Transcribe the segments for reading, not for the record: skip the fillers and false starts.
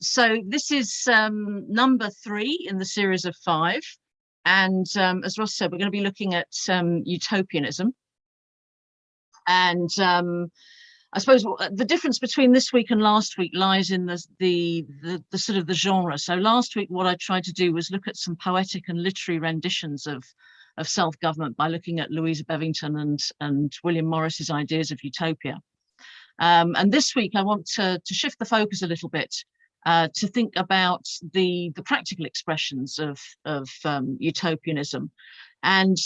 So this is number 3 in the series of 5. And as Ross said, we're going to be looking at utopianism. And I suppose the difference between this week and last week lies in the sort of the genre. So last week, what I tried to do was look at some poetic and literary renditions of self-government by looking at Louisa Bevington and William Morris's ideas of utopia. And this week, I want to shift the focus a little bit to think about the practical expressions of utopianism. And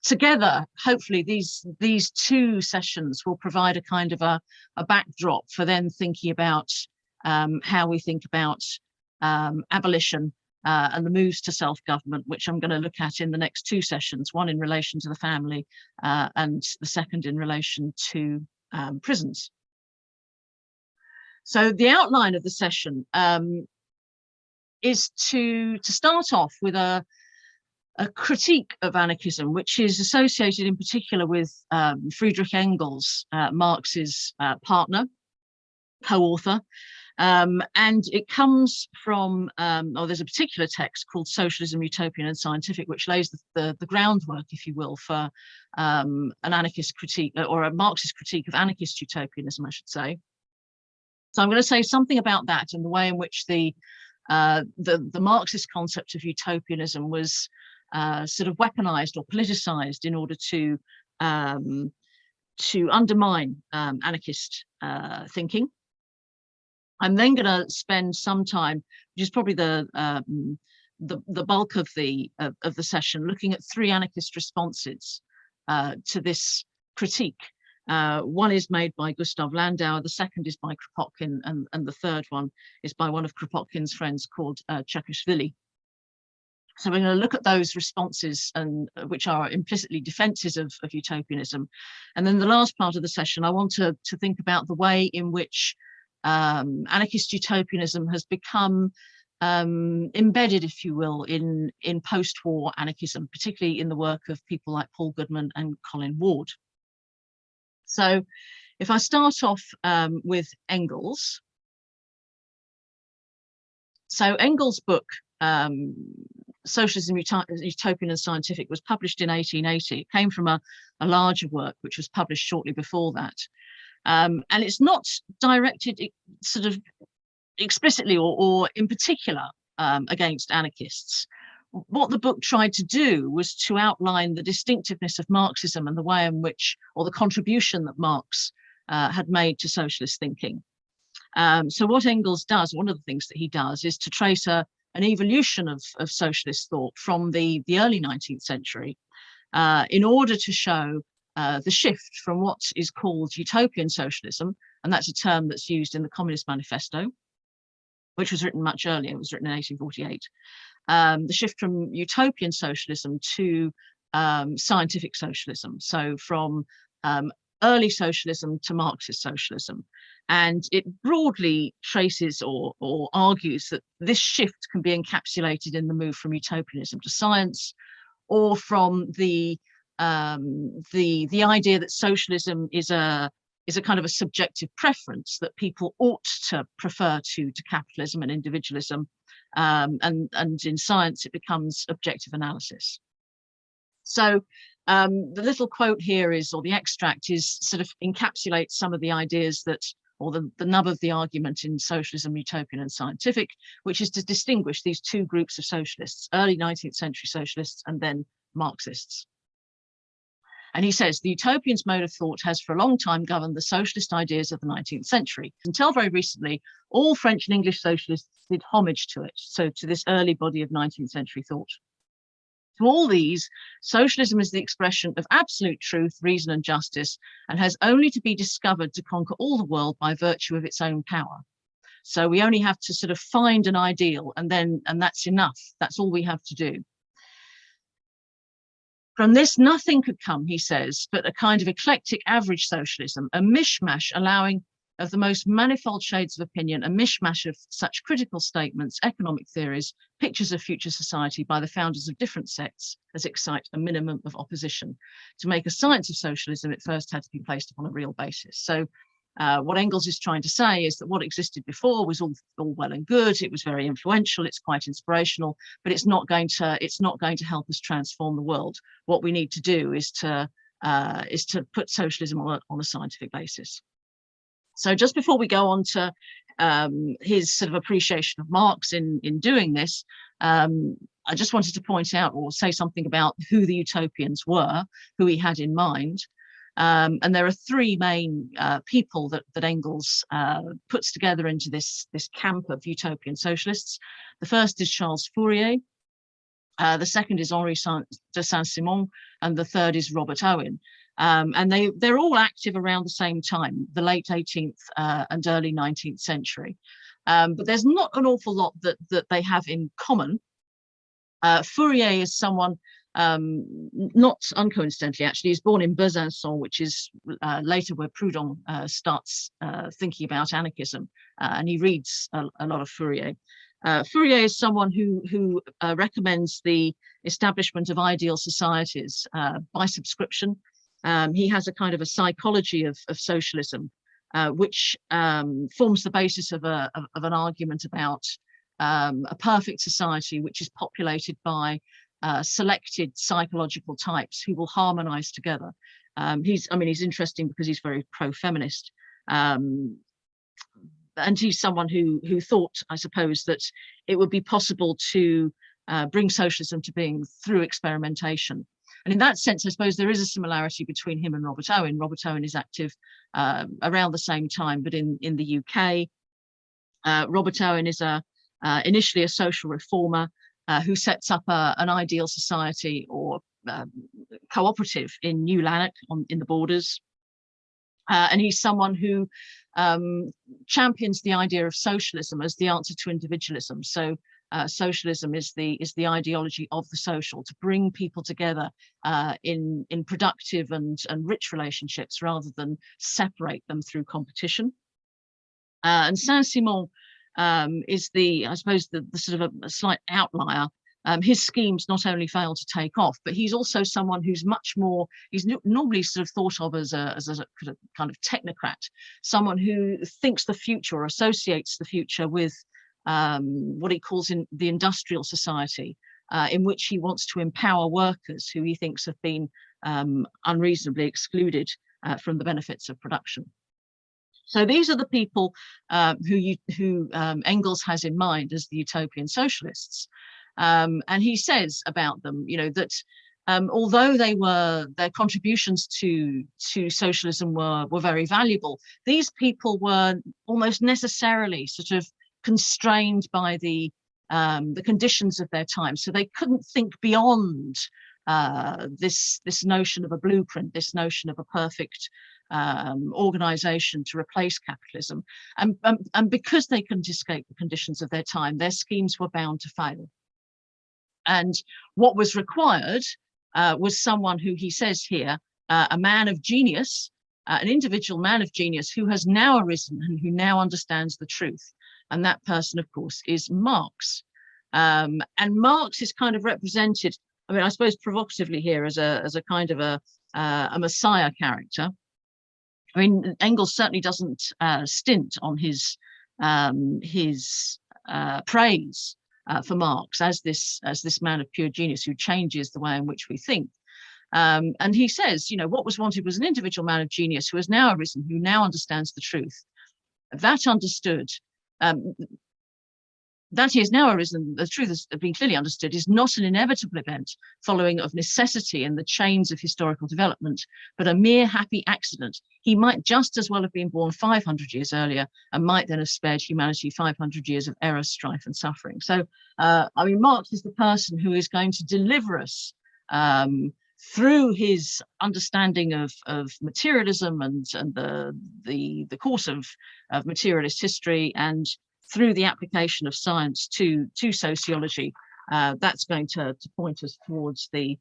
together, hopefully, these 2 sessions will provide a kind of a backdrop for then thinking about how we think about abolition and the moves to self-government, which I'm going to look at in the next 2 sessions, one in relation to the family and the second in relation to prisons. So the outline of the session is to start off with a critique of anarchism, which is associated in particular with Friedrich Engels, Marx's partner, co-author. And it comes from, there's a particular text called Socialism, Utopian and Scientific, which lays the groundwork, if you will, for an anarchist critique, or a Marxist critique of anarchist utopianism, I should say. So I'm going to say something about that and the way in which the Marxist concept of utopianism was sort of weaponized or politicized in order to undermine anarchist thinking. I'm then going to spend some time, which is probably the bulk of the session, looking at 3 anarchist responses to this critique. One is made by Gustav Landauer, the second is by Kropotkin, and the third one is by one of Kropotkin's friends called Chakashvili. So we're going to look at those responses, and which are implicitly defenses of utopianism. And then the last part of the session, I want to think about the way in which anarchist utopianism has become embedded, if you will, in post-war anarchism, particularly in the work of people like Paul Goodman and Colin Ward. So if I start off with Engels. So Engels' book, Socialism, Utopian and Scientific, was published in 1880. It came from a larger work which was published shortly before that. And it's not directed sort of explicitly or in particular against anarchists. What the book tried to do was to outline the distinctiveness of Marxism and the way in which, or the contribution that Marx had made to socialist thinking. So what Engels does, one of the things that he does, is to trace an evolution of socialist thought from the early 19th century in order to show the shift from what is called utopian socialism, and that's a term that's used in the Communist Manifesto, which was written much earlier, it was written in 1848, the shift from utopian socialism to scientific socialism, so from early socialism to Marxist socialism. And it broadly traces or argues that this shift can be encapsulated in the move from utopianism to science, or from the idea that socialism is a kind of a subjective preference that people ought to prefer to capitalism and individualism, and in science it becomes objective analysis. So the little quote here is, or the extract is, sort of encapsulates some of the ideas that, or the nub of the argument in Socialism, Utopian and Scientific, which is to distinguish these 2 groups of socialists, early 19th century socialists and then Marxists. And he says, the utopian's mode of thought has for a long time governed the socialist ideas of the 19th century. Until very recently, all French and English socialists did homage to it, so to this early body of 19th century thought. To all these, socialism is the expression of absolute truth, reason and justice, and has only to be discovered to conquer all the world by virtue of its own power. So we only have to sort of find an ideal, and that's enough. That's all we have to do. From this, nothing could come, he says, but a kind of eclectic average socialism, a mishmash allowing of the most manifold shades of opinion, a mishmash of such critical statements, economic theories, pictures of future society by the founders of different sects as excite a minimum of opposition. To make a science of socialism, it first had to be placed upon a real basis. So What Engels is trying to say is that what existed before was all well and good. It was very influential. It's quite inspirational, but it's not going to help us transform the world. What we need to do is to put socialism on a scientific basis. So just before we go on to his sort of appreciation of Marx in doing this, I just wanted to point out or say something about who the utopians were, who he had in mind. And there are three main people that Engels puts together into this camp of utopian socialists. The first is Charles Fourier, the second is Henri de Saint-Simon, and the third is Robert Owen. And they're all active around the same time, the late 18th and early 19th century. But there's not an awful lot that they have in common. Fourier is someone, not uncoincidentally actually, he's born in Besançon, which is later where Proudhon starts thinking about anarchism, and he reads a lot of Fourier. Fourier is someone who recommends the establishment of ideal societies by subscription. He has a kind of a psychology of socialism, which forms the basis of an argument about a perfect society which is populated by selected psychological types who will harmonize together. He's interesting because he's very pro-feminist. And he's someone who thought, I suppose, that it would be possible to bring socialism to being through experimentation. And in that sense, I suppose there is a similarity between him and Robert Owen. Robert Owen is active around the same time, but in the UK. Robert Owen is initially a social reformer who sets up an ideal society or cooperative in New Lanark in the Borders. And he's someone who champions the idea of socialism as the answer to individualism. So socialism is the ideology of the social, to bring people together in productive and rich relationships rather than separate them through competition. And Saint-Simon is I suppose the sort of a slight outlier. His schemes not only fail to take off, but he's also someone who's much more, he's normally sort of thought of as a kind of technocrat, someone who thinks the future or associates the future with what he calls in the industrial society, in which he wants to empower workers who he thinks have been unreasonably excluded from the benefits of production. So these are the people who Engels has in mind as the utopian socialists. And he says about them, that although their contributions to socialism were very valuable, these people were almost necessarily sort of constrained by the conditions of their time. So they couldn't think beyond this notion of a blueprint, this notion of a perfect organization to replace capitalism. And because they couldn't escape the conditions of their time, their schemes were bound to fail. And what was required was someone who, he says here, a man of genius, an individual man of genius who has now arisen and who now understands the truth. And that person, of course, is Marx. And Marx is kind of represented, I suppose provocatively here, as a kind of a messiah character. Engels certainly doesn't stint on his praise for Marx as this man of pure genius who changes the way in which we think. And he says, what was wanted was an individual man of genius who has now arisen, who now understands the truth. That he has now arisen, the truth has been clearly understood, is not an inevitable event following of necessity in the chains of historical development, but a mere happy accident. He might just as well have been born 500 years earlier and might then have spared humanity 500 years of error, strife, and suffering. So, Marx is the person who is going to deliver us through his understanding of materialism and the course of materialist history, and through the application of science to sociology. That's going to point us towards the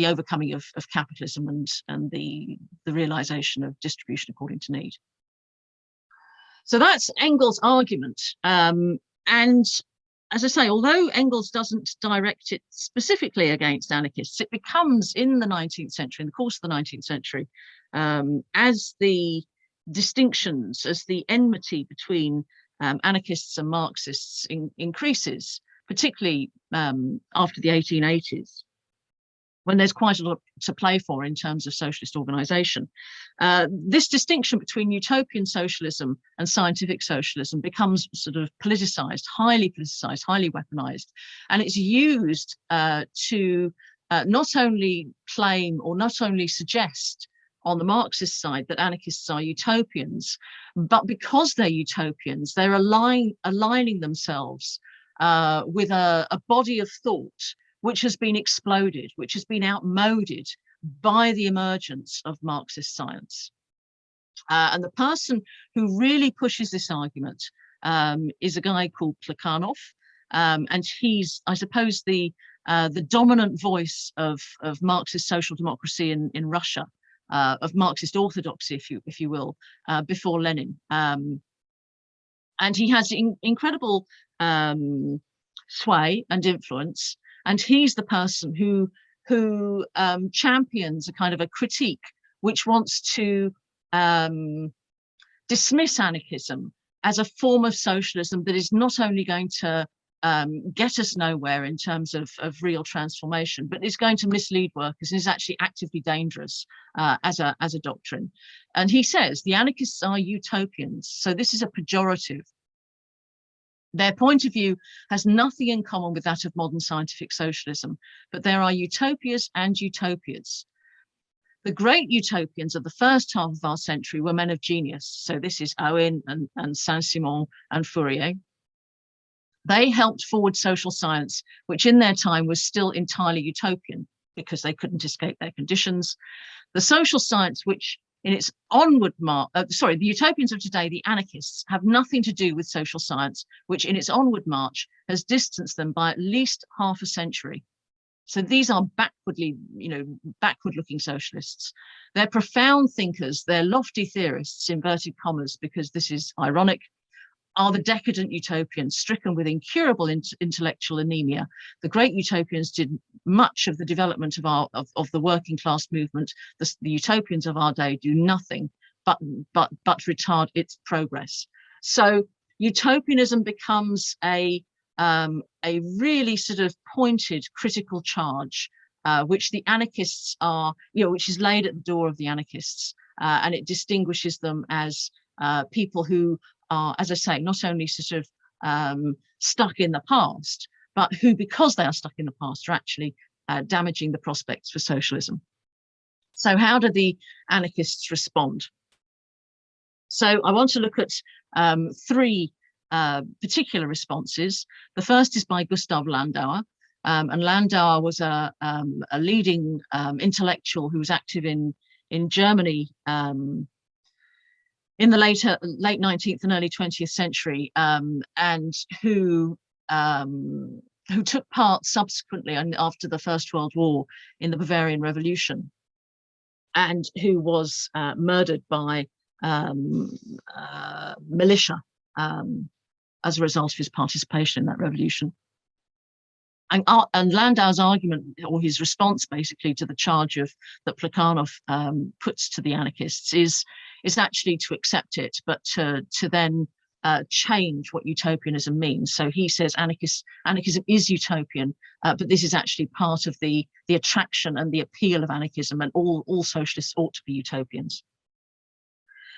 overcoming of capitalism and the realization of distribution according to need. So that's Engels' argument. And as I say, although Engels doesn't direct it specifically against anarchists, it becomes in the 19th century, in the course of the 19th century, as the distinctions, as the enmity between anarchists and Marxists increases, particularly after the 1880s, when there's quite a lot to play for in terms of socialist organization. This distinction between utopian socialism and scientific socialism becomes sort of politicized, highly weaponized, and it's used to not only claim or not only suggest on the Marxist side that anarchists are utopians, but because they're utopians, they're aligning themselves with a body of thought which has been exploded, which has been outmoded by the emergence of Marxist science. And the person who really pushes this argument is a guy called Plekhanov, and he's, I suppose, the dominant voice of Marxist social democracy in Russia, of Marxist orthodoxy, if you will, before Lenin. And he has incredible sway and influence. And he's the person who champions a kind of a critique which wants to dismiss anarchism as a form of socialism that is not only going to get us nowhere in terms of real transformation, but is going to mislead workers and is actually actively dangerous as a doctrine. And he says the anarchists are utopians. So this is a pejorative. Their point of view has nothing in common with that of modern scientific socialism, but there are utopias and utopias. The great utopians of the first half of our century were men of genius. So this is Owen and Saint-Simon and Fourier. They helped forward social science, which in their time was still entirely utopian because they couldn't escape their conditions. The social science, which in its onward march, the utopians of today, the anarchists, have nothing to do with social science, which in its onward march has distanced them by at least half a century. So these are backward-looking socialists. They're profound thinkers, they're lofty theorists, inverted commas, because this is ironic, are the decadent utopians stricken with incurable intellectual anemia. The great utopians did much of the development of the working class movement. The utopians of our day do nothing but retard its progress. So utopianism becomes a really sort of pointed critical charge, which the anarchists are, which is laid at the door of the anarchists, and it distinguishes them as people who are, as I say, not only sort of stuck in the past, but who, because they are stuck in the past, are actually damaging the prospects for socialism. So how do the anarchists respond? So I want to look at three particular responses. The first is by Gustav Landauer. And Landauer was a leading intellectual who was active in Germany in the late 19th and early 20th century, and who took part subsequently and after the First World War in the Bavarian Revolution, and who was murdered by militia as a result of his participation in that revolution. And Landauer's argument, or his response basically to the charge that Plekhanov puts to the anarchists, is actually to accept it, but to then change what utopianism means. So he says anarchism is utopian, but this is actually part of the attraction and the appeal of anarchism, and all socialists ought to be utopians.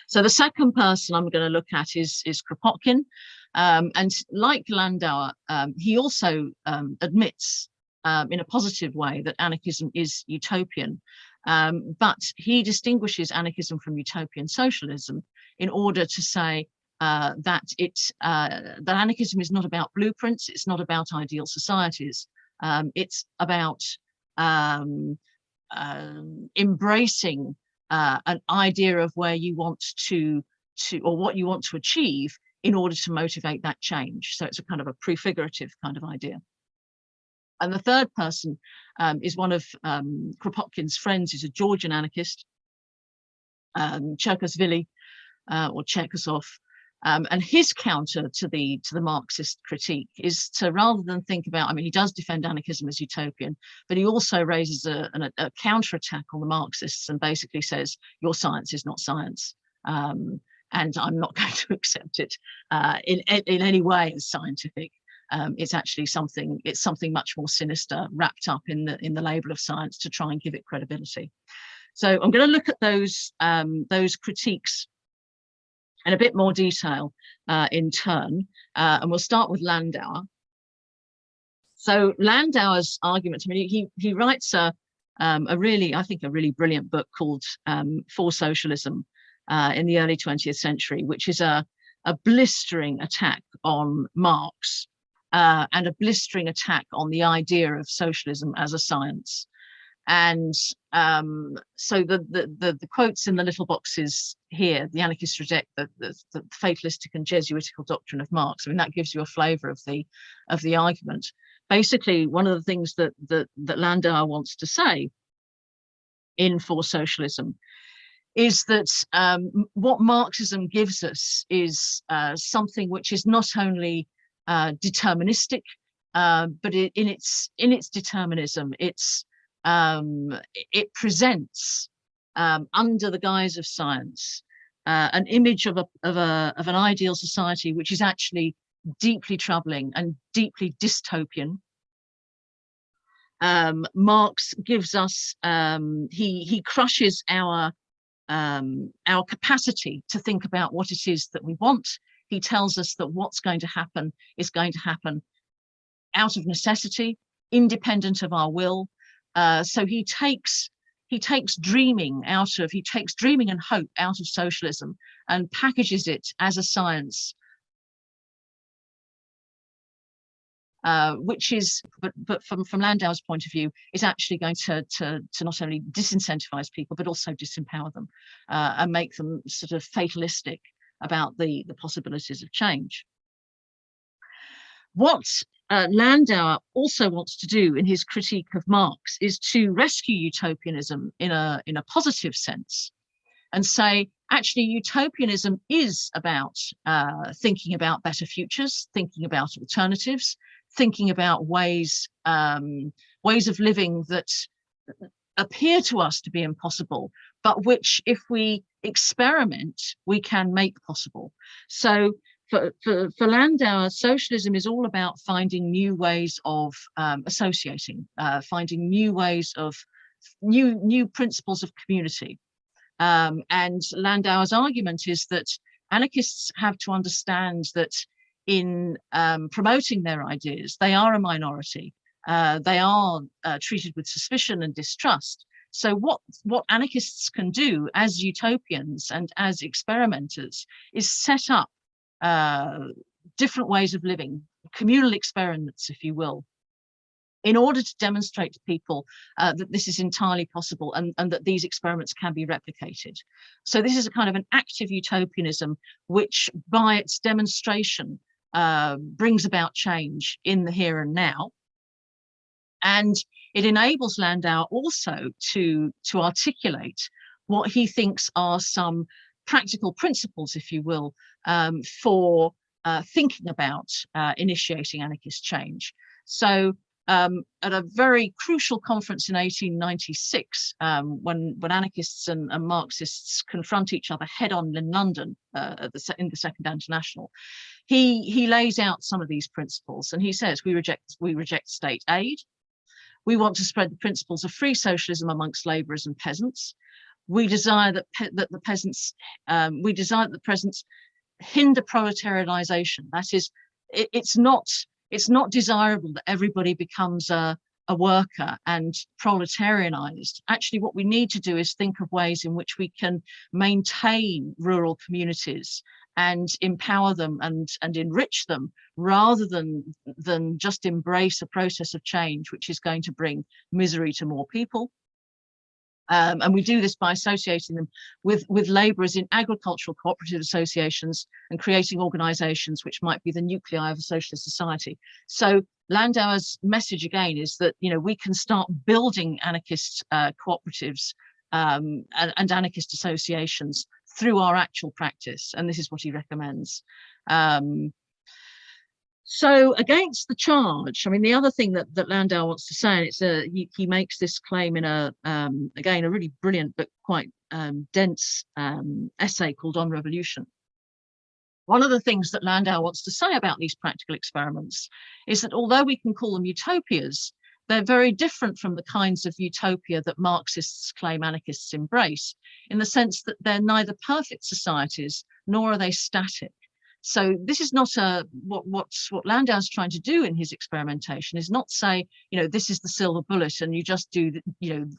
So the second person I'm going to look at is Kropotkin. And like Landauer, he also admits in a positive way that anarchism is utopian, but he distinguishes anarchism from utopian socialism in order to say that anarchism is not about blueprints, it's not about ideal societies, it's about embracing an idea of where you want to or what you want to achieve in order to motivate that change. So it's a kind of a prefigurative kind of idea. And the third person is one of Kropotkin's friends, who's a Georgian anarchist, Cherkasvili or Cherkasov, And his counter to the Marxist critique is to, rather than think about, I mean, he does defend anarchism as utopian, but he also raises a counterattack on the Marxists and basically says, your science is not science. And I'm not going to accept it in any way as scientific. It's actually something much more sinister, wrapped up in the label of science to try and give it credibility. So I'm going to look at those critiques in a bit more detail in turn, and we'll start with Landauer. So Landauer's argument, I mean, he writes a really, I think, a really brilliant book called For Socialism in the early 20th century, which is a blistering attack on Marx and a blistering attack on the idea of socialism as a science. And so the quotes in the little boxes here, the anarchists reject the fatalistic and Jesuitical doctrine of Marx. I mean, that gives you a flavour of the argument. Basically, one of the things that Landauer wants to say in For Socialism is that what Marxism gives us is something which is not only deterministic, but in its determinism, it presents under the guise of science an image of an ideal society which is actually deeply troubling and deeply dystopian. Marx gives us he crushes our capacity to think about what it is that we want. He tells us that what's going to happen is going to happen out of necessity, independent of our will. So he takes dreaming and hope out of socialism and packages it as a science, which is, but from Landauer's point of view, is actually going to not only disincentivize people but also disempower them and make them sort of fatalistic about the possibilities of change. What Landauer also wants to do in his critique of Marx is to rescue utopianism in a positive sense and say, actually, utopianism is about thinking about better futures, thinking about alternatives, thinking about ways of living that appear to us to be impossible, but which, if we experiment, we can make possible. So for Landauer, socialism is all about finding new ways of associating, finding new ways of new principles of community. And Landauer's argument is that anarchists have to understand that in promoting their ideas, they are a minority. They are treated with suspicion and distrust. So what anarchists can do as utopians and as experimenters is set up different ways of living, communal experiments, if you will, in order to demonstrate to people that this is entirely possible and that these experiments can be replicated. So this is a kind of an active utopianism, which by its demonstration brings about change in the here and now. And it enables Landauer also to articulate what he thinks are some practical principles, if you will, for thinking about initiating anarchist change. So at a very crucial conference in 1896, when anarchists and Marxists confront each other head on in London in the Second International, he lays out some of these principles, and he says we reject state aid. We want to spread the principles of free socialism amongst labourers and peasants. We desire that the peasants hinder proletarianization. That is, it's not desirable that everybody becomes a worker and proletarianized. Actually, what we need to do is think of ways in which we can maintain rural communities and empower them and enrich them, rather than just embrace a process of change which is going to bring misery to more people. And we do this by associating them with labourers in agricultural cooperative associations and creating organisations which might be the nuclei of a socialist society. So Landauer's message again is that, you know, we can start building anarchist cooperatives and anarchist associations through our actual practice. And this is what he recommends. So against the charge, I mean, the other thing that Landau wants to say, and it's he makes this claim in again, a really brilliant but quite dense essay called On Revolution. One of the things that Landau wants to say about these practical experiments is that although we can call them utopias, they're very different from the kinds of utopia that Marxists claim anarchists embrace, in the sense that they're neither perfect societies nor are they static. So this is not what Landau's trying to do in his experimentation is not say, this is the silver bullet and you just do,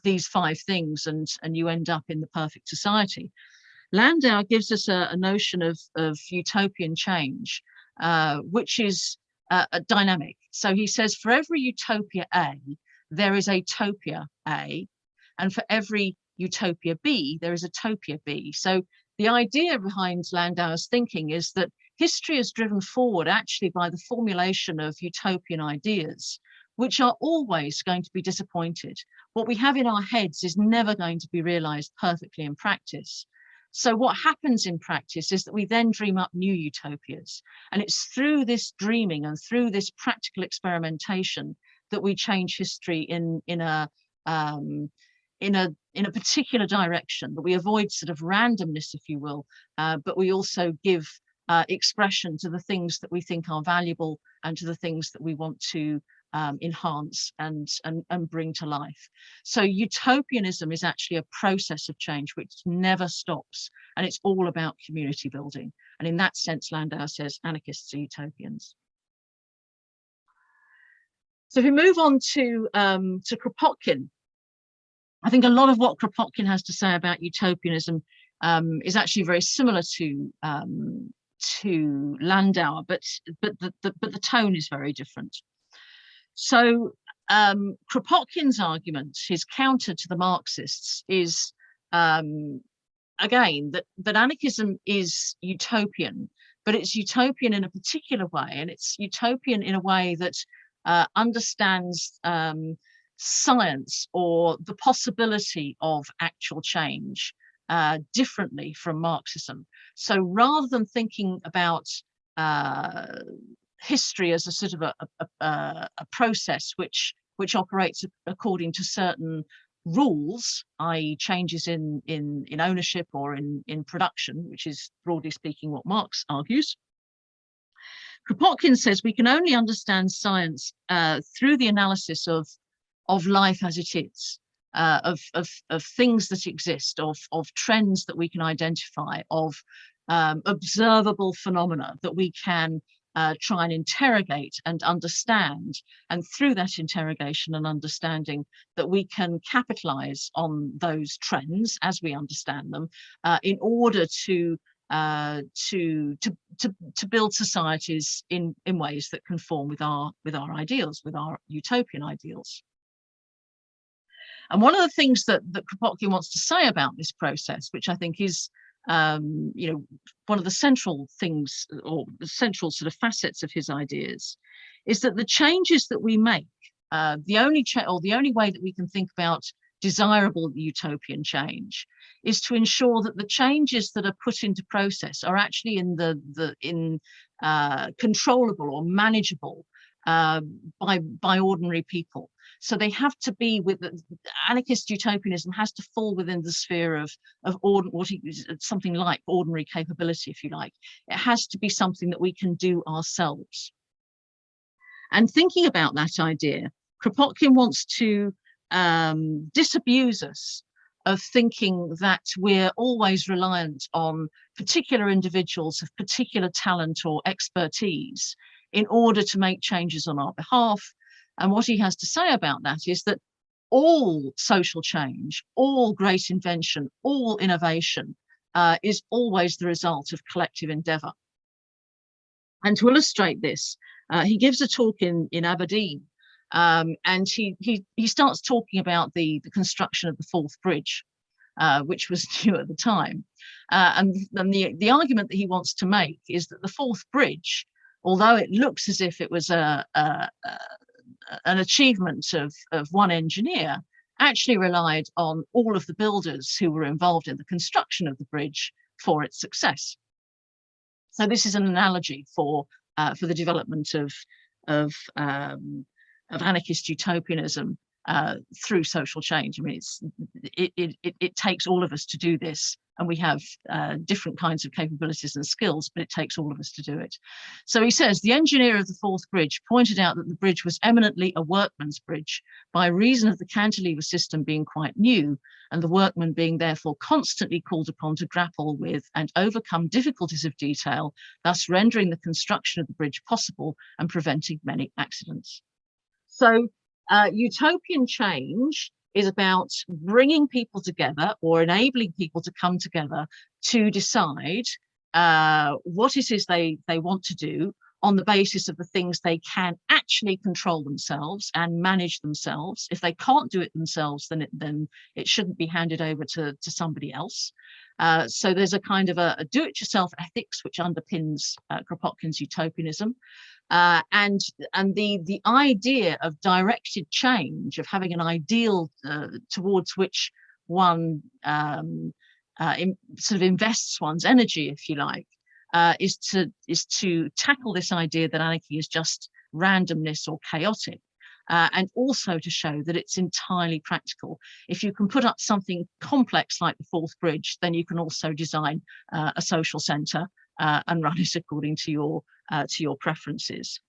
these 5 things and you end up in the perfect society. Landau gives us a notion of utopian change, which is a dynamic. So he says for every utopia A, there is a topia A, and for every utopia B, there is a topia B. So the idea behind Landau's thinking is that history is driven forward actually by the formulation of utopian ideas, which are always going to be disappointed. What we have in our heads is never going to be realized perfectly in practice. So what happens in practice is that we then dream up new utopias. And it's through this dreaming and through this practical experimentation that we change history in a particular direction, that we avoid sort of randomness, if you will, but we also give expression to the things that we think are valuable and to the things that we want to enhance and bring to life. So utopianism is actually a process of change which never stops, and it's all about community building. And in that sense, Landau says anarchists are utopians. So if we move on to Kropotkin, I think a lot of what Kropotkin has to say about utopianism is actually very similar to Landau, but the tone is very different. So Kropotkin's argument, his counter to the Marxists, is again that anarchism is utopian, but it's utopian in a particular way, and it's utopian in a way that understands science or the possibility of actual change differently from Marxism. So rather than thinking about history as a sort of a process which operates according to certain rules, i.e. changes in ownership or in production, which is broadly speaking what Marx argues, Kropotkin says we can only understand science through the analysis of life as it is, of things that exist, of trends that we can identify, of observable phenomena that we can try and interrogate and understand, and through that interrogation and understanding that we can capitalize on those trends as we understand them in order to build societies in ways that conform with our ideals, with our utopian ideals. And one of the things that Kropotkin wants to say about this process, which I think is one of the central things or the central sort of facets of his ideas, is that the changes that we make, the only way that we can think about desirable utopian change is to ensure that the changes that are put into process are actually controllable or manageable by ordinary people. So they have to be anarchist utopianism has to fall within the sphere of something like ordinary capability, if you like. It has to be something that we can do ourselves. And thinking about that idea, Kropotkin wants to disabuse us of thinking that we're always reliant on particular individuals of particular talent or expertise in order to make changes on our behalf. And what he has to say about that is that all social change, all great invention, all innovation is always the result of collective endeavour. And to illustrate this, he gives a talk in Aberdeen, and he starts talking about the construction of the Forth Bridge, which was new at the time. And the argument that he wants to make is that the Forth Bridge, although it looks as if it was an achievement of one engineer, actually relied on all of the builders who were involved in the construction of the bridge for its success. So this is an analogy for the development of anarchist utopianism through social change. I mean, it takes all of us to do this, and we have different kinds of capabilities and skills, but it takes all of us to do it. So he says, the engineer of the fourth bridge pointed out that the bridge was eminently a workman's bridge by reason of the cantilever system being quite new, and the workman being therefore constantly called upon to grapple with and overcome difficulties of detail, thus rendering the construction of the bridge possible and preventing many accidents. So utopian change is about bringing people together or enabling people to come together to decide what it is they want to do on the basis of the things they can actually control themselves and manage themselves. If they can't do it themselves, then it shouldn't be handed over to somebody else. So there's a kind of a do-it-yourself ethics which underpins Kropotkin's utopianism. And the idea of directed change, of having an ideal towards which one sort of invests one's energy, if you like, is to tackle this idea that anarchy is just randomness or chaotic, and also to show that it's entirely practical. If you can put up something complex like the fourth bridge, then you can also design a social centre and run it according to your preferences.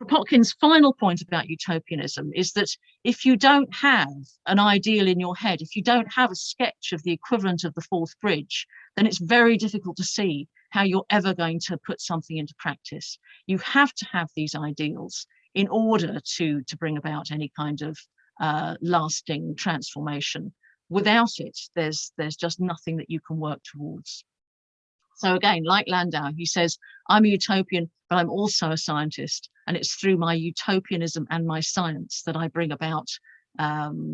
Kropotkin's final point about utopianism is that if you don't have an ideal in your head, if you don't have a sketch of the equivalent of the fourth bridge, then it's very difficult to see how you're ever going to put something into practice. You have to have these ideals in order to bring about any kind of lasting transformation. Without it, there's just nothing that you can work towards. So again, like Landau, he says, I'm a utopian, but I'm also a scientist. And it's through my utopianism and my science that I bring about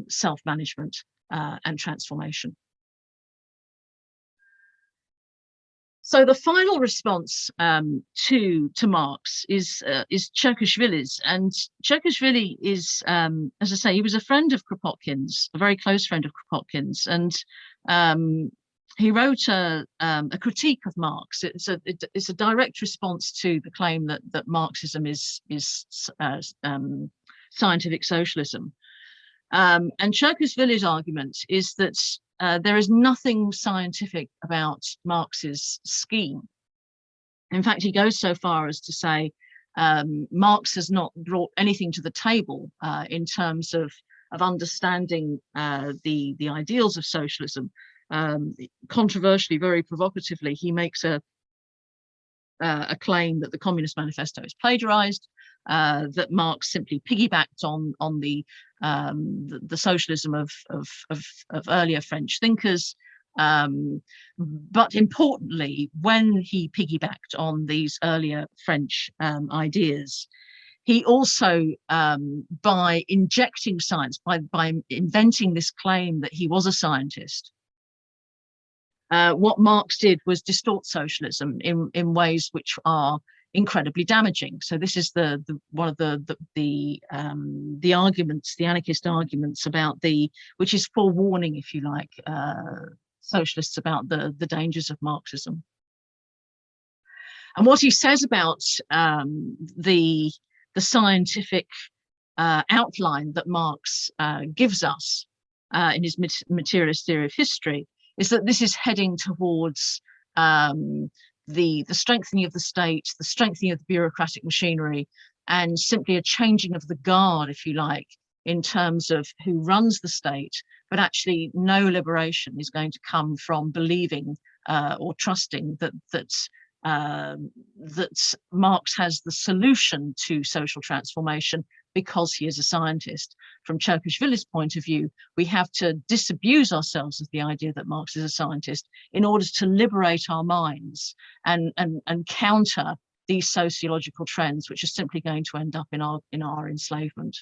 self-management and transformation. So the final response to Marx is Cherkashvili's, and Cherkashvili is, as I say, he was a friend of Kropotkin's, a very close friend of Kropotkin's, and he wrote a critique of Marx. It's a direct response to the claim that Marxism is scientific socialism. And Cherkashvili's argument is that there is nothing scientific about Marx's scheme. In fact, he goes so far as to say Marx has not brought anything to the table in terms of understanding the ideals of socialism. Controversially, very provocatively, he makes a claim that the Communist Manifesto is plagiarized, that Marx simply piggybacked on the socialism of earlier French thinkers. But importantly, when he piggybacked on these earlier French ideas, he also, by injecting science, by inventing this claim that he was a scientist, what Marx did was distort socialism in ways which are incredibly damaging. So this is one of the arguments, the anarchist arguments about which is forewarning, if you like, socialists about the dangers of Marxism. And what he says about the scientific outline that Marx gives us in his materialist theory of history is that this is heading towards the strengthening of the state, the strengthening of the bureaucratic machinery, and simply a changing of the guard, if you like, in terms of who runs the state. But actually, no liberation is going to come from believing or trusting that Marx has the solution to social transformation because he is a scientist. From Cherkashvili's point of view, we have to disabuse ourselves of the idea that Marx is a scientist in order to liberate our minds and counter these sociological trends, which are simply going to end up in our enslavement.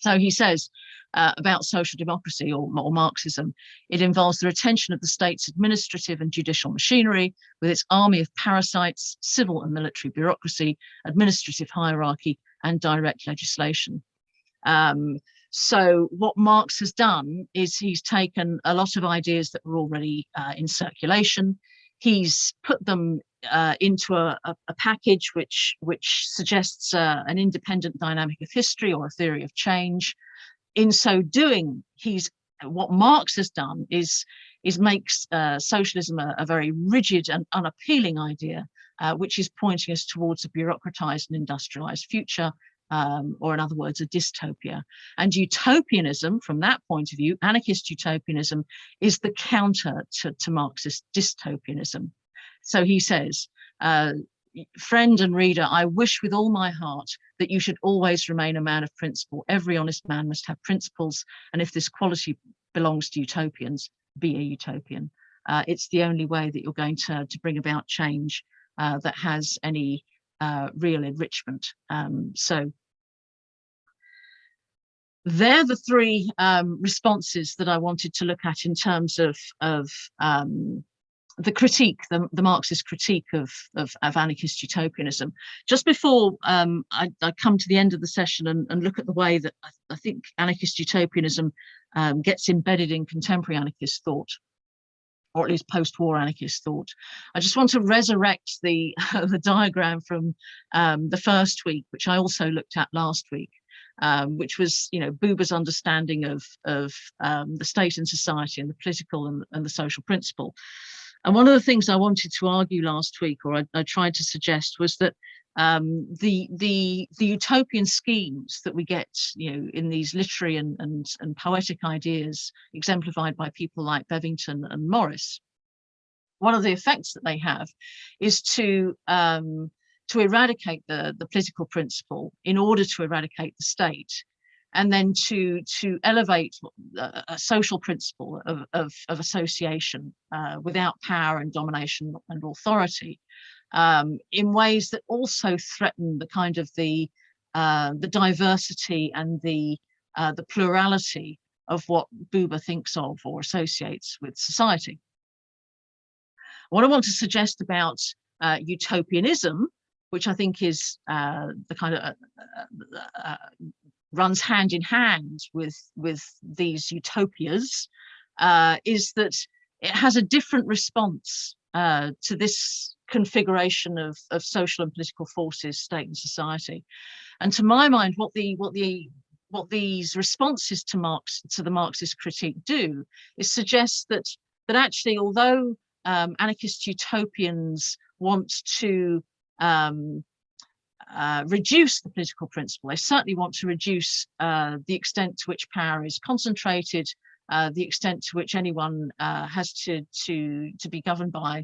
So he says about social democracy or Marxism, it involves the retention of the state's administrative and judicial machinery with its army of parasites, civil and military bureaucracy, administrative hierarchy, and direct legislation. So what Marx has done is he's taken a lot of ideas that were already in circulation. He's put them into a package which suggests an independent dynamic of history or a theory of change. In so doing, what Marx has done is makes socialism a very rigid and unappealing idea, which is pointing us towards a bureaucratized and industrialized future, or in other words, a dystopia. And utopianism, from that point of view, anarchist utopianism, is the counter to Marxist dystopianism. So he says, friend and reader, I wish with all my heart that you should always remain a man of principle. Every honest man must have principles, and if this quality belongs to utopians, be a utopian. It's the only way that you're going to bring about change that has any real enrichment. So they're the three responses that I wanted to look at in terms of the critique, the Marxist critique of anarchist utopianism. Just before I come to the end of the session and look at the way that I think anarchist utopianism gets embedded in contemporary anarchist thought, or at least post-war anarchist thought, I just want to resurrect the diagram from the first week, which I also looked at last week, which was, Buber's understanding of the state and society and the political and the social principle. And one of the things I wanted to argue last week, or I tried to suggest, was that the utopian schemes that we get, in these literary and poetic ideas exemplified by people like Bevington and Morris, one of the effects that they have is to eradicate the political principle in order to eradicate the state, and then to elevate a social principle of association without power and domination and authority, in ways that also threaten the kind of the diversity and the plurality of what Buber thinks of or associates with society. What I want to suggest about utopianism, which I think is the kind of runs hand in hand with these utopias, is that it has a different response to this configuration of social and political forces, state and society. And to my mind, what these responses to the Marxist critique do is suggest that actually, although anarchist utopians want to reduce the political principle, they certainly want to reduce the extent to which power is concentrated, the extent to which anyone has to be governed by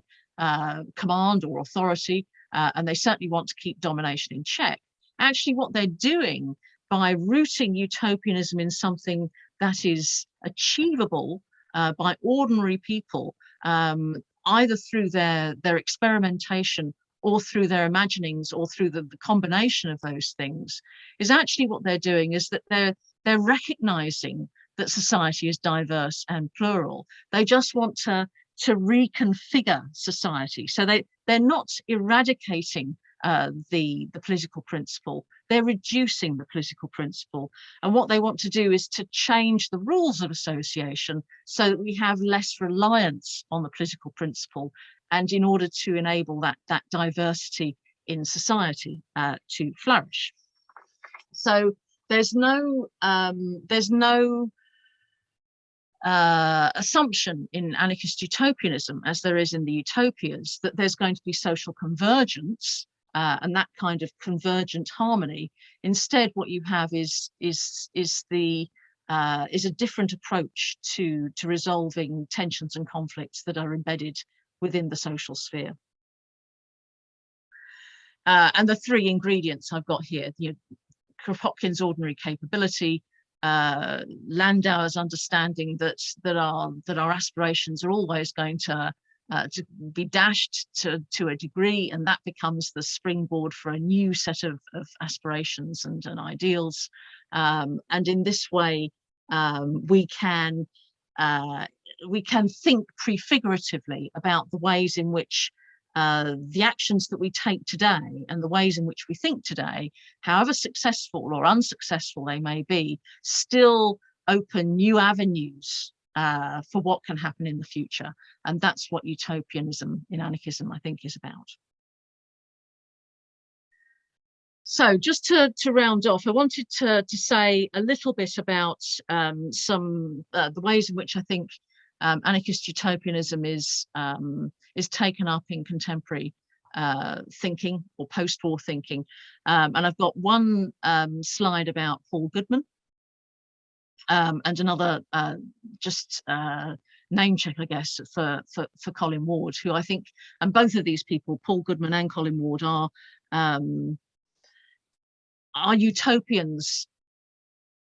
command or authority, and they certainly want to keep domination in check. Actually, what they're doing by rooting utopianism in something that is achievable by ordinary people, either through their experimentation or through their imaginings or through the combination of those things, is actually what they're doing is that they're recognizing that society is diverse and plural. They just want to reconfigure society. So they're not eradicating the political principle, they're reducing the political principle. And what they want to do is to change the rules of association so that we have less reliance on the political principle, and in order to enable that diversity in society to flourish. So there's no assumption in anarchist utopianism, as there is in the utopias, that there's going to be social convergence and that kind of convergent harmony. Instead, what you have is a different approach to resolving tensions and conflicts that are embedded within the social sphere. And the three ingredients I've got here, Kropotkin's ordinary capability, Landauer's understanding that our aspirations are always going to be dashed to a degree, and that becomes the springboard for a new set of aspirations and ideals. And in this way, we can think prefiguratively about the ways in which the actions that we take today and the ways in which we think today, however successful or unsuccessful they may be, still open new avenues for what can happen in the future. And that's what utopianism in anarchism, I think, is about. So just to round off, I wanted to say a little bit about the ways in which I think anarchist utopianism is taken up in contemporary thinking or post-war thinking. And I've got one slide about Paul Goodman and another name check, I guess, for Colin Ward, who I think, and both of these people, Paul Goodman and Colin Ward, are utopians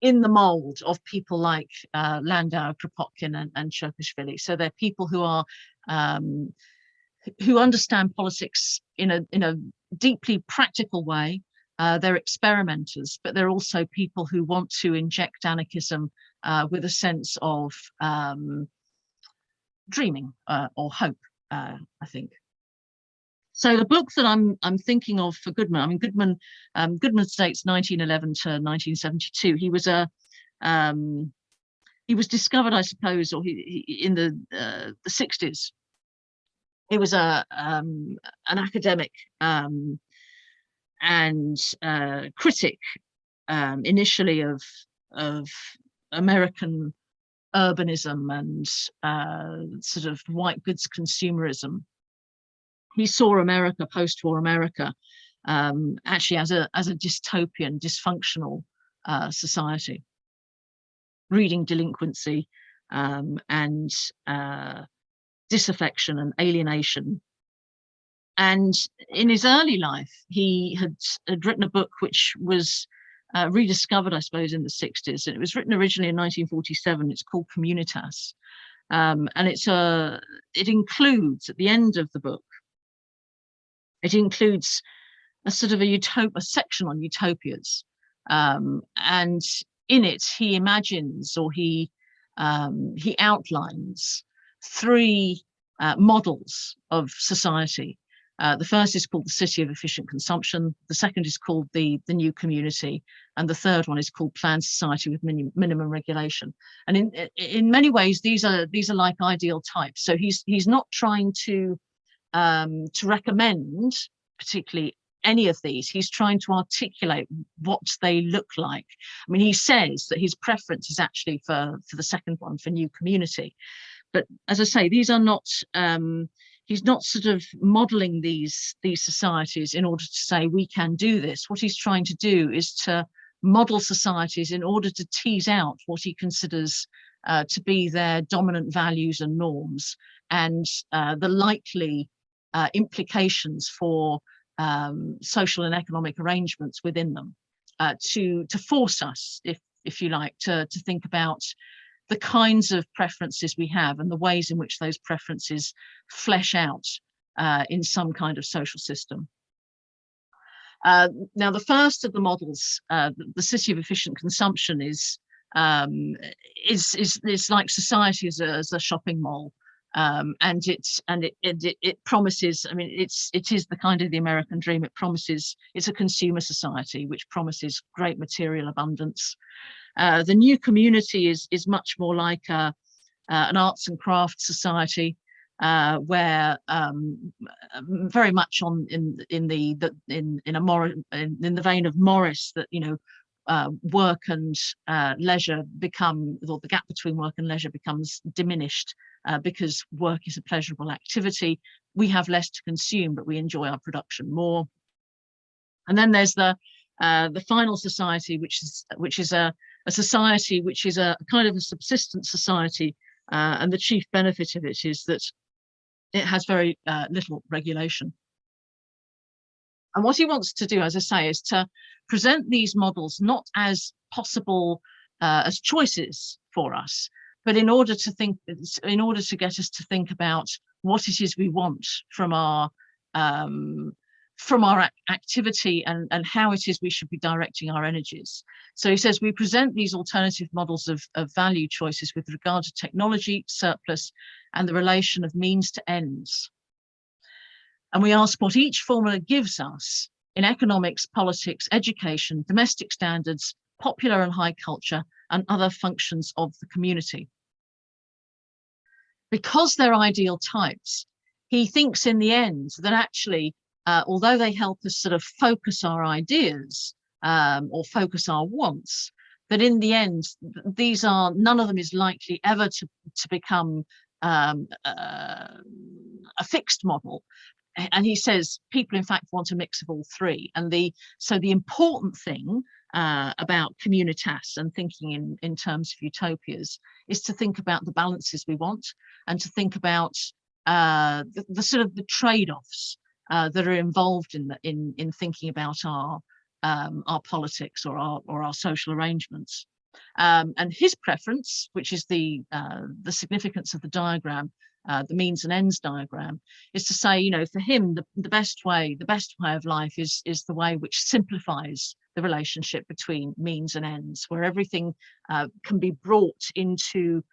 in the mold of people like Landau, Kropotkin, and Cherkishvili. So they're people who are who understand politics in a deeply practical way. They're experimenters, but they're also people who want to inject anarchism with a sense of dreaming or hope, I think. So the book that I'm thinking of for Goodman, I mean, Goodman states 1911 to 1972. He was discovered, I suppose, or in the 60s. He was an academic and critic initially of American urbanism and sort of white goods consumerism. He saw America, post-war America, actually as a dystopian, dysfunctional society, breeding delinquency and disaffection and alienation. And in his early life, he had written a book which was rediscovered, I suppose, in the 60s. And it was written originally in 1947. It's called Communitas. And it includes, at the end of the book, it includes a sort of a section on utopias. And in it, he imagines, or he outlines three models of society. The first is called the city of efficient consumption. The second is called the new community. And the third one is called planned society with minimum regulation. And in many ways, these are like ideal types. So he's not trying to recommend particularly any of these. He's trying to articulate what they look like. I mean, he says that his preference is actually for the second one, for new community. But as I say, these are not, he's not sort of modeling these societies in order to say we can do this. What he's trying to do is to model societies in order to tease out what he considers to be their dominant values and norms, and the likely implications for social and economic arrangements within them, to force us, if you like, to think about the kinds of preferences we have and the ways in which those preferences flesh out in some kind of social system. Now, the first of the models, the city of efficient consumption, is like society as a shopping mall. And it promises, I mean, it is the kind of the American dream. It promises, it's a consumer society which promises great material abundance. The new community is much more like an arts and crafts society, where very much in the vein of Morris, that work and leisure become, or the gap between work and leisure becomes diminished because work is a pleasurable activity. We have less to consume, but we enjoy our production more. And then there's the final society, which is a society which is a kind of a subsistence society, and the chief benefit of it is that it has very little regulation. And what he wants to do, as I say, is to present these models not as possible as choices for us, but in order to get us to think about what it is we want from our activity and how it is we should be directing our energies. So he says we present these alternative models of value choices with regard to technology, surplus, and the relation of means to ends. And we ask what each formula gives us in economics, politics, education, domestic standards, popular and high culture, and other functions of the community. Because they're ideal types, he thinks in the end that actually, although they help us sort of focus our ideas or focus our wants, that in the end, none of them is likely ever to become a fixed model. And he says people, in fact, want a mix of all three. And so the important thing about communitas and thinking in terms of utopias is to think about the balances we want and to think about the sort of the trade-offs that are involved in thinking about our politics or our social arrangements. And his preference, which is the significance of the diagram, the means and ends diagram, is to say, you know, for him, the best way of life is the way which simplifies the relationship between means and ends, where everything can be brought into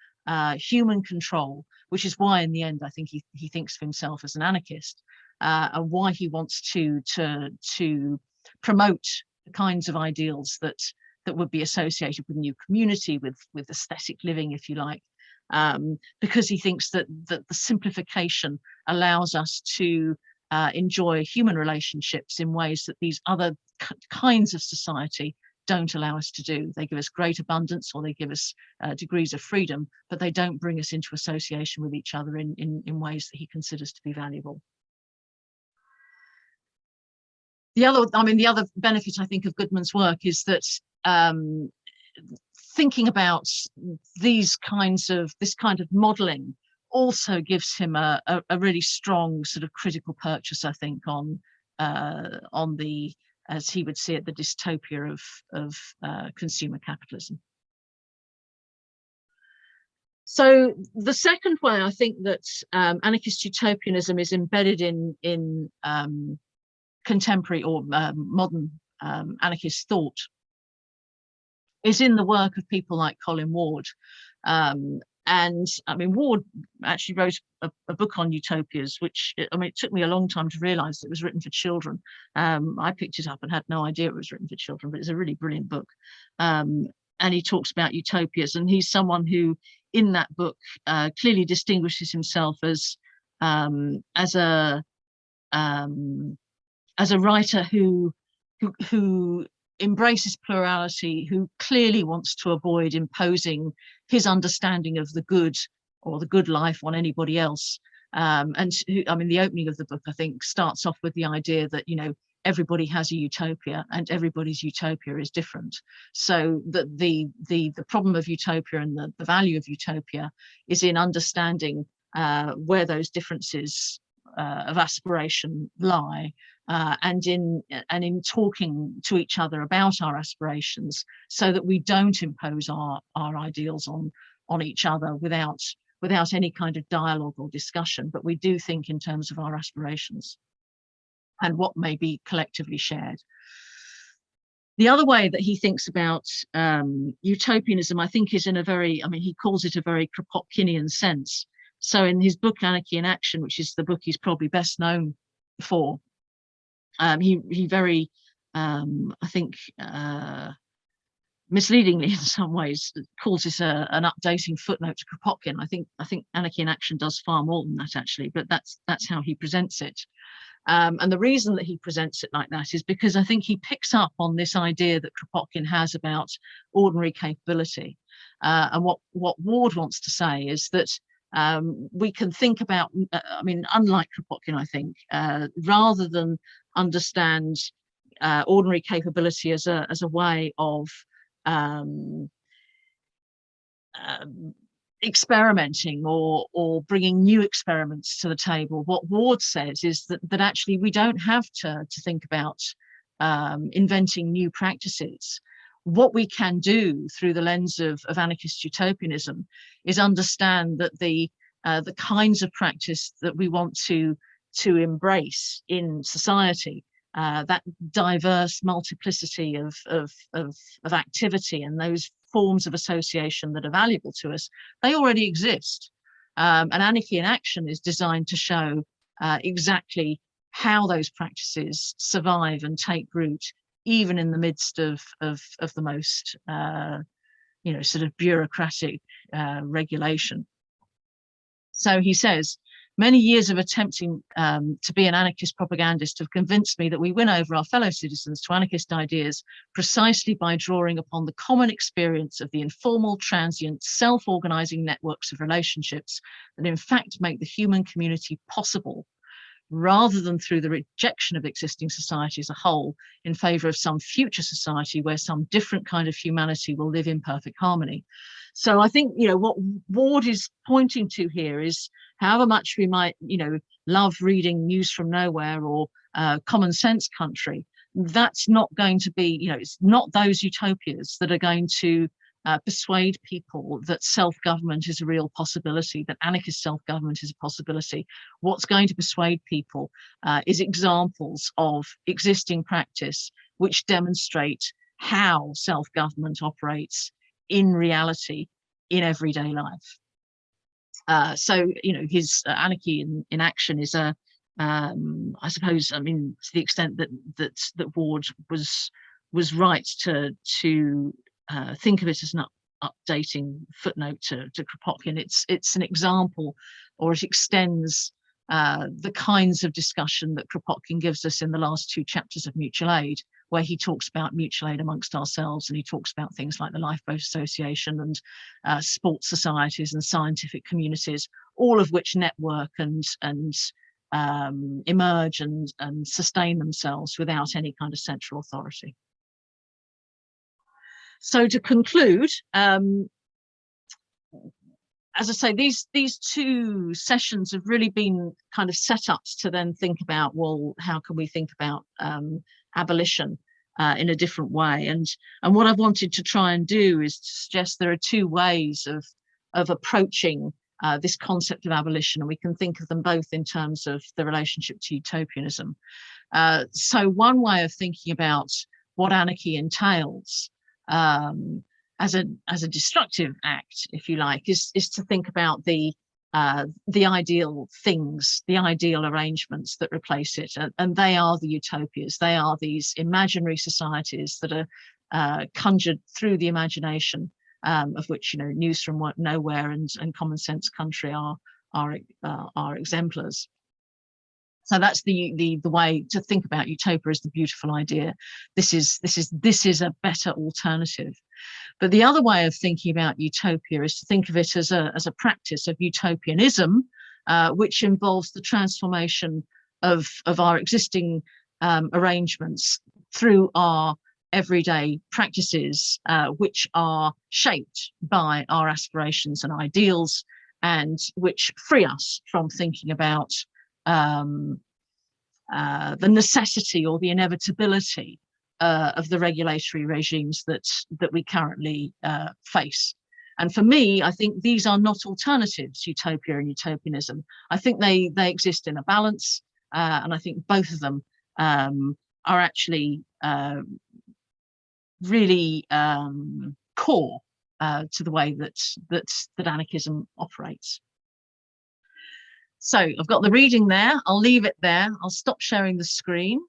human control, which is why in the end I think he thinks of himself as an anarchist, and why he wants to promote the kinds of ideals that would be associated with new community, with aesthetic living, if you like, because he thinks that the simplification allows us to enjoy human relationships in ways that these other kinds of society don't allow us to do. They give us great abundance, or they give us degrees of freedom, but they don't bring us into association with each other in ways that he considers to be valuable. The other benefit, I think, of Goodman's work is that thinking about this kind of modelling also gives him a really strong sort of critical purchase, I think, on the, as he would see it, the dystopia of consumer capitalism. So the second way I think that anarchist utopianism is embedded in contemporary or modern anarchist thought is in the work of people like Colin Ward. And I mean, Ward actually wrote a book on utopias, which, I mean, it took me a long time to realize it was written for children. I picked it up and had no idea it was written for children, but it's a really brilliant book. And he talks about utopias, and he's someone who in that book clearly distinguishes himself as a writer who embraces plurality, who clearly wants to avoid imposing his understanding of the good or the good life on anybody else. And who, I mean, the opening of the book, I think, starts off with the idea that, you know, everybody has a utopia and everybody's utopia is different. So that the problem of utopia and the value of utopia is in understanding where those differences of aspiration lie, and in talking to each other about our aspirations, so that we don't impose our ideals on each other without any kind of dialogue or discussion, but we do think in terms of our aspirations and what may be collectively shared. The other way that he thinks about utopianism, I think, is in a very, I mean, he calls it a very Kropotkinian sense. So in his book, Anarchy in Action, which is the book he's probably best known for, he very, I think, misleadingly in some ways, calls this an updating footnote to Kropotkin. I think Anarchy in Action does far more than that, actually, but that's how he presents it. And the reason that he presents it like that is because I think he picks up on this idea that Kropotkin has about ordinary capability. And what Ward wants to say is that we can think about, I mean, unlike Kropotkin, I think, rather than understand ordinary capability as a way of experimenting or bringing new experiments to the table, what Ward says is that actually we don't have to think about inventing new practices. What we can do through the lens of anarchist utopianism is understand that the kinds of practice that we want to embrace in society, that diverse multiplicity of activity and those forms of association that are valuable to us, they already exist. And Anarchy in Action is designed to show exactly how those practices survive and take root, even in the midst of the most, sort of bureaucratic regulation. So he says, many years of attempting to be an anarchist propagandist have convinced me that we win over our fellow citizens to anarchist ideas precisely by drawing upon the common experience of the informal, transient, self-organizing networks of relationships that in fact make the human community possible, rather than through the rejection of existing society as a whole in favor of some future society where some different kind of humanity will live in perfect harmony. So I think, what Ward is pointing to here is, however much we might, love reading News from Nowhere or Common Sense Country, that's not going to be, it's not those utopias that are going to persuade people that self-government is a real possibility, that anarchist self-government is a possibility. What's going to persuade people is examples of existing practice which demonstrate how self-government operates in reality in everyday life. So, his Anarchy in Action is I suppose, to the extent that Ward was right to think of it as an updating footnote to Kropotkin. It's an example, or it extends the kinds of discussion that Kropotkin gives us in the last 2 chapters of Mutual Aid, where he talks about mutual aid amongst ourselves, and he talks about things like the Lifeboat Association and sports societies and scientific communities, all of which network and emerge and sustain themselves without any kind of central authority. So to conclude, as I say, these 2 sessions have really been kind of setups to then think about, well, how can we think about abolition in a different way? And what I've wanted to try and do is to suggest there are 2 ways of approaching this concept of abolition, and we can think of them both in terms of the relationship to utopianism. So one way of thinking about what anarchy entails as a destructive act, if you like, is to think about the ideal things, the ideal arrangements that replace it, and they are the utopias. They are these imaginary societies that are conjured through the imagination, of which News from Nowhere and Common Sense Country are exemplars. So that's the way to think about utopia, is the beautiful idea. This is a better alternative. But the other way of thinking about utopia is to think of it as a practice of utopianism, which involves the transformation of our existing arrangements through our everyday practices, which are shaped by our aspirations and ideals, and which free us from thinking about the necessity or the inevitability of the regulatory regimes that we currently face. And for me, I think these are not alternatives, utopia and utopianism. I think they exist in a balance, and I think both of them are actually really core to the way that anarchism operates. So I've got the reading there. I'll leave it there. I'll stop sharing the screen.